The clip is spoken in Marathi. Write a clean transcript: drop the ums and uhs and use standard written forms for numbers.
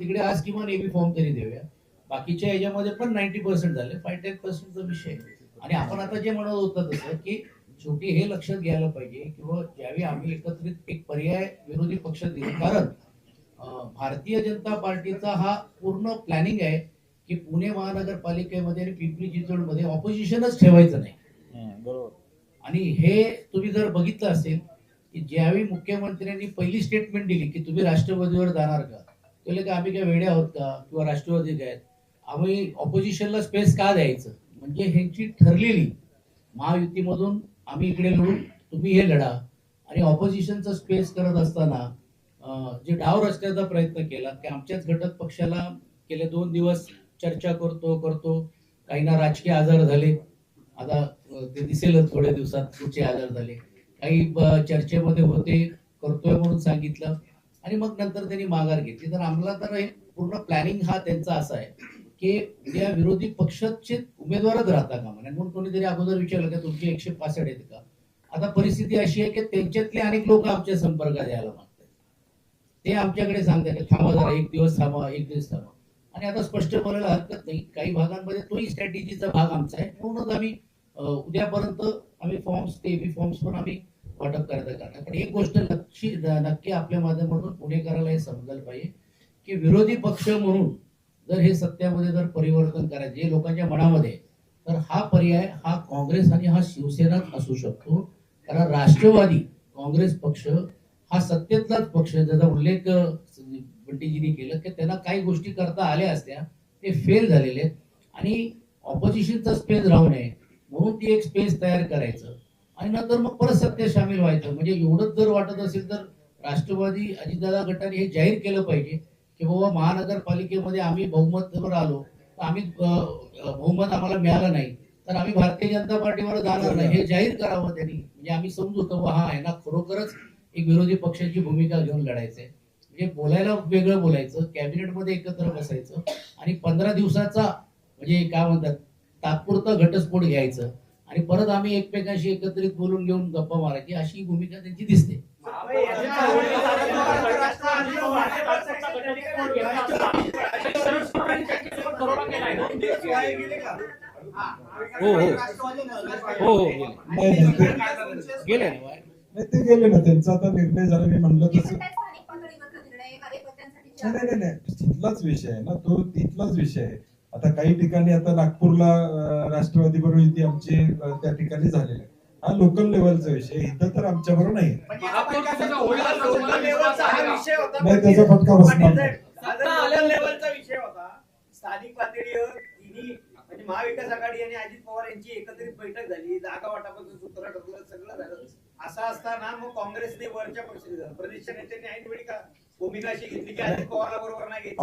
तिकडे आज किमान एबी फॉर्म तरी देऊया. बाकीच्या याच्यामध्ये पण 90% झाले, 5-10%चा विषय आहे. आणि आपण आता जे म्हणत होतो तसं की शेवटी हे लक्षात घ्यायला पाहिजे किंवा ज्यावेळी आम्ही एकत्रित एक पर्याय विरोधी पक्ष दिला, कारण भारतीय जनता पार्टीचा हा पूर्ण प्लॅनिंग आहे की पुणे महानगरपालिकेमध्ये आणि पिंपरी चिंचवडमध्ये ऑपोजिशनच ठेवायचं नाही. बरोबर. आणि हे तुम्ही जर बघितलं असेल की ज्यावेळी मुख्यमंत्र्यांनी पहिली स्टेटमेंट दिली की तुम्ही राष्ट्रवादीवर जाणार का, त्याला की आम्ही काय वेडे आहोत का किंवा राष्ट्रवादी काय, आम्ही ऑपोजिशनला स्पेस का द्यायचं, म्हणजे ह्यांची ठरलेली महायुतीमधून आम्ही इकडे लढू, तुम्ही हे लढा. आणि ऑपोजिशनचा स्पेस करत असताना जे डाव रचण्याचा प्रयत्न केला की आमच्याच घटक पक्षाला गेले 2 दिवस चर्चा करतो, काहींना राजकीय आजार झाले, आता ते दिसेलच थोड्या दिवसात कुठचे आजार झाले, काही चर्चेमध्ये होते, करतोय म्हणून सांगितलं आणि मग नंतर त्यांनी माघार घेतली. तर आम्हाला तर हे पूर्ण प्लॅनिंग हा त्यांचा असा आहे की उद्या विरोधी पक्षाचे उमेदवारच राहता का म्हणे. म्हणून कोणीतरी अगोदर विचारलं की तुमचे 165 आहेत का. आता परिस्थिती अशी आहे की त्यांच्यातले अनेक लोक आमच्या संपर्कात यायला मागतात, ते आमच्याकडे सांगतात की थांबा जरा, एक दिवस थांबा, एक दिवस थांबा. आणि आता स्पष्ट बोलायला हरकत नाही, काही भागांमध्ये तोही स्ट्रॅटेजीचा भाग आमचा आहे. म्हणूनच आम्ही उद्यापर्यंत आम्ही फॉर्म्स, ते बी फॉर्म्स पण आम्ही वाटप करायचं करणार. पण एक गोष्ट नक्की आपल्या माध्यमातून पुणेकराला हे समजायला पाहिजे की विरोधी पक्ष म्हणून जर हे सत्यामध्ये जर परिवर्तन करायचं जे लोकांच्या मनामध्ये, तर हा पर्याय हा काँग्रेस आणि हा शिवसेनाच असू शकतो. कारण राष्ट्रवादी काँग्रेस पक्ष हा सत्तेतलाच पक्ष, ज्याचा उल्लेख बंटीजींनी केलं की त्यांना काही गोष्टी करता आल्या असत्या, ते फेल झालेले आहेत. आणि ऑपोजिशनचा स्पेस राहू नये म्हणून ती एक स्पेस तयार करायचं आणि नंतर मग परत सत्तेत सामील व्हायचं. म्हणजे एवढंच जर वाटत असेल तर राष्ट्रवादी अजितदादा गटाने हे जाहीर केलं पाहिजे की बाबा महानगरपालिकेमध्ये आम्ही बहुमतावर आलो, तर आम्ही बहुमत आम्हाला मिळालं नाही तर आम्ही भारतीय जनता पार्टीवर जाणार नाही, हे जाहीर करावं त्यांनी. म्हणजे आम्ही समजू की हा आहे ना, खरोखरच एक विरोधी पक्षाची भूमिका घेऊन लढायचंय. म्हणजे बोलायला वेगळं बोलायचं, कॅबिनेटमध्ये एकत्र बसायचं आणि 15 दिवसाचा म्हणजे काय म्हणतात तात्पुरता घटस्फोट घ्यायचं आणि परत आम्ही एकमेकांशी एकत्रित बोलून घेऊन गप्पा मारायची, अशी भूमिका त्यांची दिसते. हो हो हो हो गेले नाही, ते गेले ना, त्यांचा आता निर्णय झाला. मी म्हणलं तसं नाही, तिथलाच विषय आहे ना, तो तिथलाच विषय आहे. आता काही ठिकाणी आता नागपूरला राष्ट्रवादी बरोबर युती आमची त्या ठिकाणी झालेली आहे. हा लोकल लेवलचा विषय, इथं तर आमच्या बरोबर नाही. नाही, त्याचा फटका बसणार नाही. स्थानिक पातळीवर म्हणजे महाविकास आघाडी आणि अजित पवार यांची एकत्रित बैठक झाली, जागा वाटपाचं सूत्र ठरलं, सगळं झालं. असं असताना मग काँग्रेसने वरच्या पक्षाने प्रदेशच्या नेत्यांनी ऐन वेळी का भूमिका अशी घेतली की अजित पवारला बरोबर नाही घेतली.